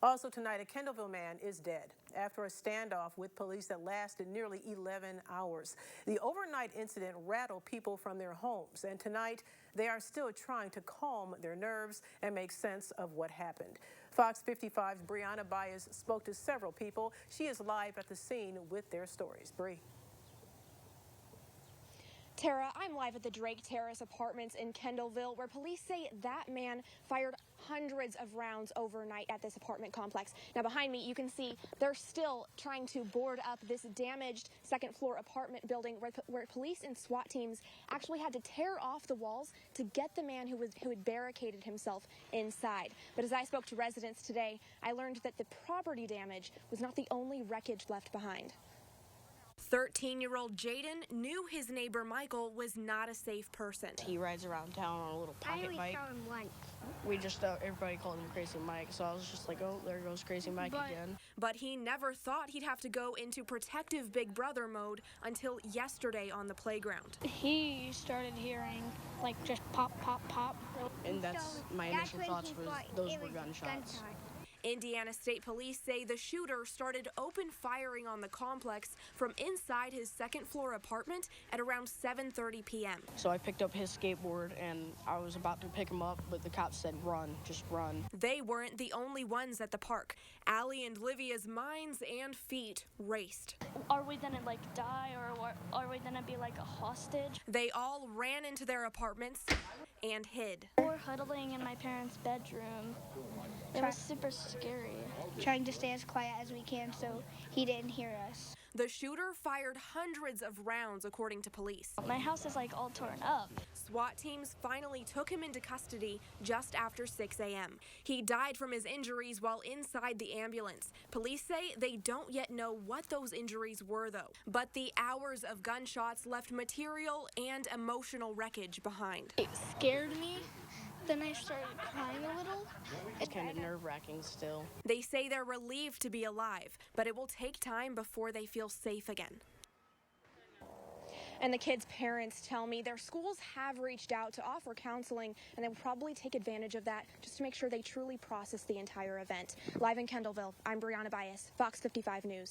Also tonight, a Kendallville man is dead after a standoff with police that lasted nearly 11 hours. The overnight incident rattled people from their homes, and tonight they are still trying to calm their nerves and make sense of what happened. Fox 55's Brianna Baez spoke to several people. She is live at the scene with their stories. Bree. Tara, I'm live at the Drake Terrace Apartments in Kendallville, where police say that man fired hundreds of rounds overnight at this apartment complex. Now, behind me, you can see they're still trying to board up this damaged second-floor apartment building where police and SWAT teams actually had to tear off the walls to get the man who had barricaded himself inside. But as I spoke to residents today, I learned that the property damage was not the only wreckage left behind. 13-year-old Jaidin knew his neighbor Michael was not a safe person. He rides around town on a little pocket bike. I only saw him once. We just, everybody called him Crazy Mike, so I was just like, oh, there goes Crazy Mike again. But he never thought he'd have to go into protective big brother mode until yesterday on the playground. He started hearing, like, just pop, pop, pop. And that's my initial thoughts was those were gunshots. Indiana State Police say the shooter started open firing on the complex from inside his second-floor apartment at around 7:30 p.m. So I picked up his skateboard and I was about to pick him up, but the cops said, run, just run. They weren't the only ones at the park. Allie and Livia's minds and feet raced. Are we gonna die, or are we gonna be like a hostage? They all ran into their apartments and hid. We're huddling in my parents' bedroom. It was super scary. Trying to stay as quiet as we can so he didn't hear us. The shooter fired hundreds of rounds, according to police. My house is like all torn up. SWAT teams finally took him into custody just after 6 a.m. He died from his injuries while inside the ambulance. Police say they don't yet know what those injuries were, though. But the hours of gunshots left material and emotional wreckage behind. It scared me. Then I started crying a little. It's kind of nerve-wracking still. They say they're relieved to be alive, but it will take time before they feel safe again. And the kids' parents tell me their schools have reached out to offer counseling, and they will probably take advantage of that just to make sure they truly process the entire event. Live in Kendallville, I'm Brianna Baez, Fox 55 News.